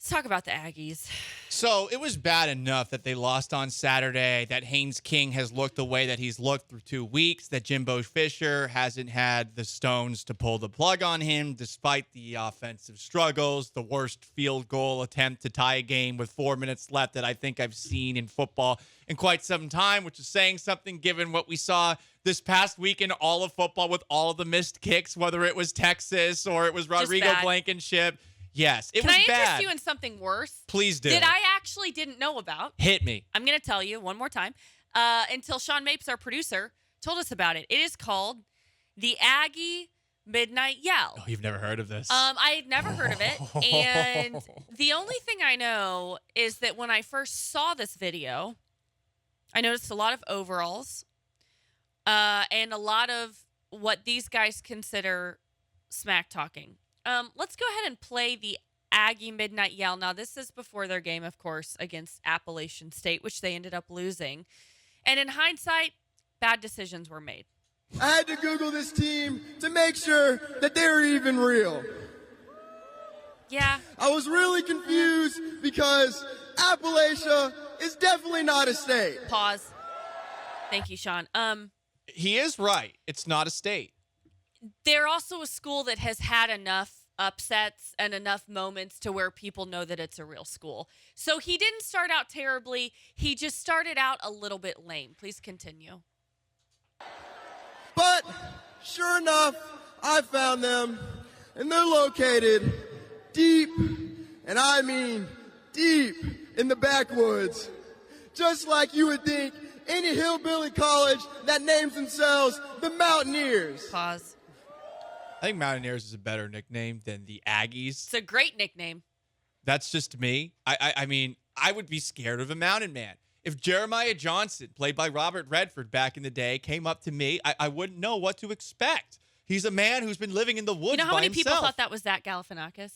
Let's talk about the Aggies. So it was bad enough that they lost on Saturday, that Haynes King has looked the way that he's looked through 2 weeks, that Jimbo Fisher hasn't had the stones to pull the plug on him despite the offensive struggles, the worst field goal attempt to tie a game with 4 minutes left that I think I've seen in football in quite some time, which is saying something given what we saw this past week in all of football with all of the missed kicks, whether it was Texas or it was Rodrigo Blankenship. Yes, it was bad. Can I interest you in something worse? Please do. That I actually didn't know about. Hit me. I'm going to tell you one more time until Sean Mapes, our producer, told us about it. It is called the Aggie Midnight Yell. Oh, you've never heard of this? I had never heard of it. And the only thing I know is that when I first saw this video, I noticed a lot of overalls and a lot of what these guys consider smack talking. Let's go ahead and play the Aggie Midnight Yell. Now, this is before their game, of course, against Appalachian State, which they ended up losing. And in hindsight, bad decisions were made. I had to Google this team to make sure that they were even real. Yeah. I was really confused because Appalachia is definitely not a state. Pause. Thank you, Sean. He is right. It's not a state. They're also a school that has had enough upsets and enough moments to where people know that it's a real school. So he didn't start out terribly. He just started out a little bit lame. Please continue. But sure enough, I found them, and they're located deep, and I mean deep in the backwoods. Just like you would think any hillbilly college that names themselves the Mountaineers. Pause. I think Mountaineers is a better nickname than the Aggies. It's a great nickname. That's just me. I mean, I would be scared of a mountain man. If Jeremiah Johnson, played by Robert Redford back in the day, came up to me, I wouldn't know what to expect. He's a man who's been living in the woods by himself. You know how many people thought that was Zach Galifianakis?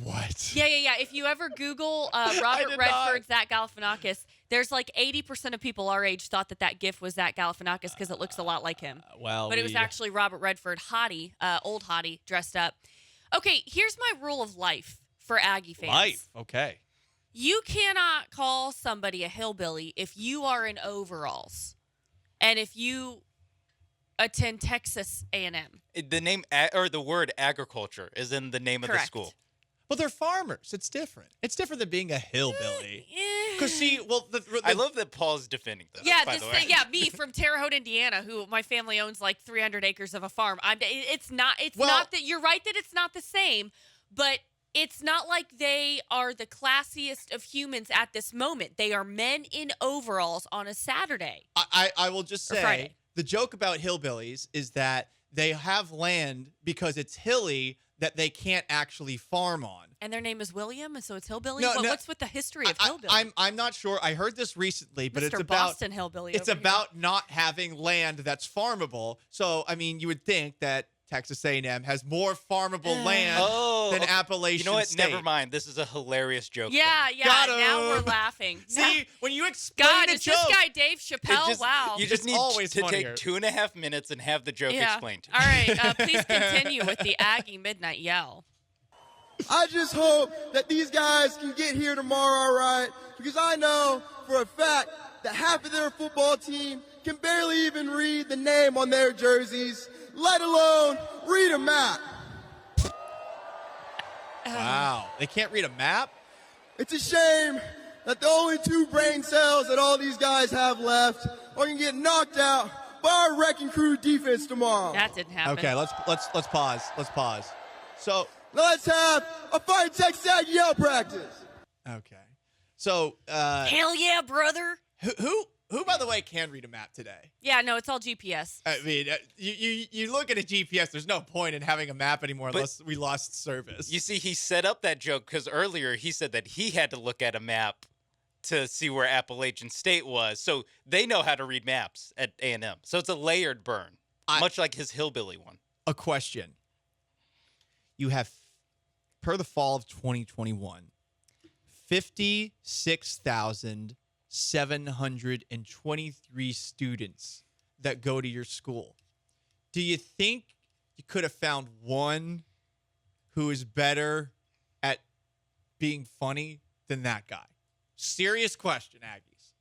What? Yeah. If you ever Google Robert Redford, Zach Galifianakis, there's like 80% of people our age thought that GIF was Zach Galifianakis because it looks a lot like him. But it was actually Robert Redford, hottie, old hottie, dressed up. Okay, here's my rule of life for Aggie fans. Life, okay. You cannot call somebody a hillbilly if you are in overalls and if you attend Texas A&M. The name or the word agriculture is in the name of the school. Well, they're farmers. It's different. It's different than being a hillbilly. Because see, well, I love that Paul's defending this. Yeah, by the way. Me from Terre Haute, Indiana, who my family owns like 300 acres of a farm. It's not that you're right that it's not the same, but it's not like they are the classiest of humans at this moment. They are men in overalls on a Saturday. I will just say the joke about hillbillies is that they have land because it's hilly that they can't actually farm on. And their name is William, so it's hillbilly? No, what's with the history of hillbilly? I'm not sure. I heard this recently, but Mr. it's about Boston hillbilly. It's about not having land that's farmable. So, I mean, you would think that Texas A&M has more farmable land than Appalachian State. You know what? Never mind. This is a hilarious joke. Yeah. Now we're laughing. See, when you explain a joke, this guy Dave Chappelle? Wow. You just need to take 2.5 minutes and have the joke explained. All right. Please continue with the Aggie Midnight Yell. I just hope that these guys can get here tomorrow, all right? Because I know for a fact that half of their football team can barely even read the name on their jerseys, let alone read a map. Wow. They can't read a map? It's a shame that the only 2 brain cells that all these guys have left are going to get knocked out by our wrecking crew defense tomorrow. That didn't happen. Okay, let's pause. Let's pause. So let's have a Fight Texas Aggie yell practice. Okay. So hell yeah, brother. Who, by the way, can read a map today? Yeah, no, it's all GPS. I mean, you look at a GPS, there's no point in having a map anymore unless we lost service. You see, he set up that joke because earlier he said that he had to look at a map to see where Appalachian State was. So they know how to read maps at A&M. So it's a layered burn, much like his hillbilly one. A question. You have, per the fall of 2021, 56,723 students that go to your school. Do you think you could have found one who is better at being funny than that guy? Serious question, Aggies.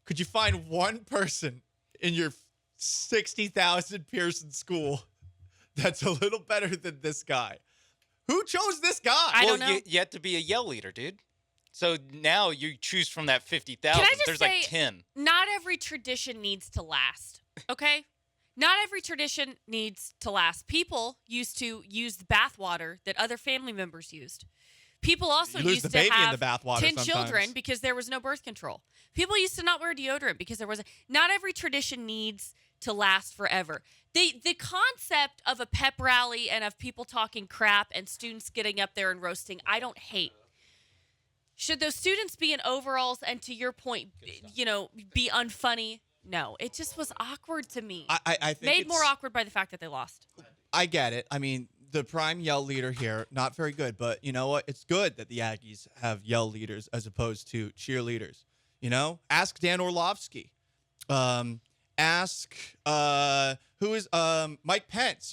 Could you find one person in your 60,000 person school that's a little better than this guy? Who chose this guy? I don't know. You have to be a yell leader, dude. So now you choose from that 50,000. Can I just There's say, like 10. Not every tradition needs to last, okay? Not every tradition needs to last. People used to use the bathwater that other family members used. People also You lose used the to baby in have the bathwater 10 sometimes. children because there was no birth control. People used to not wear deodorant because there wasn't. Not every tradition needs to last forever. The concept of a pep rally and of people talking crap and students getting up there and roasting, I don't hate. Should those students be in overalls and, to your point, be unfunny? No, it just was awkward to me. I think Made more awkward by the fact that they lost. I get it. I mean, the prime yell leader here, not very good, but you know what? It's good that the Aggies have yell leaders as opposed to cheerleaders. Ask Dan Orlovsky. Ask who is Mike Pence.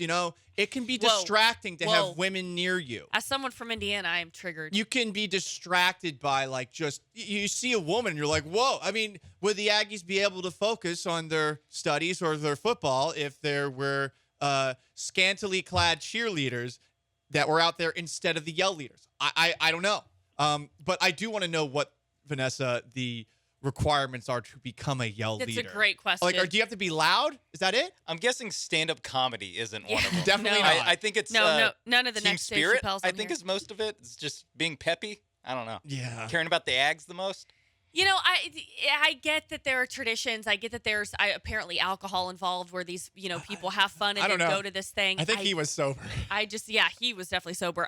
It can be distracting to have women near you. As someone from Indiana, I am triggered. You can be distracted by you see a woman and you're like, whoa. I mean, would the Aggies be able to focus on their studies or their football if there were scantily clad cheerleaders that were out there instead of the yell leaders? I don't know. But I do want to know what, Vanessa, the requirements are to become a yell leader. That's a great question. Do you have to be loud? Is that it? I'm guessing stand-up comedy isn't one of them. Definitely No. not. I think it's none of the team next Dave spirit. Chappelle's I on think here. is most of it. It's just being peppy. I don't know. Yeah. Caring about the Ags the most. I get that there are traditions. I get that there's apparently alcohol involved where these, people have fun and I don't then know. go to this thing. I think he was sober. He was definitely sober.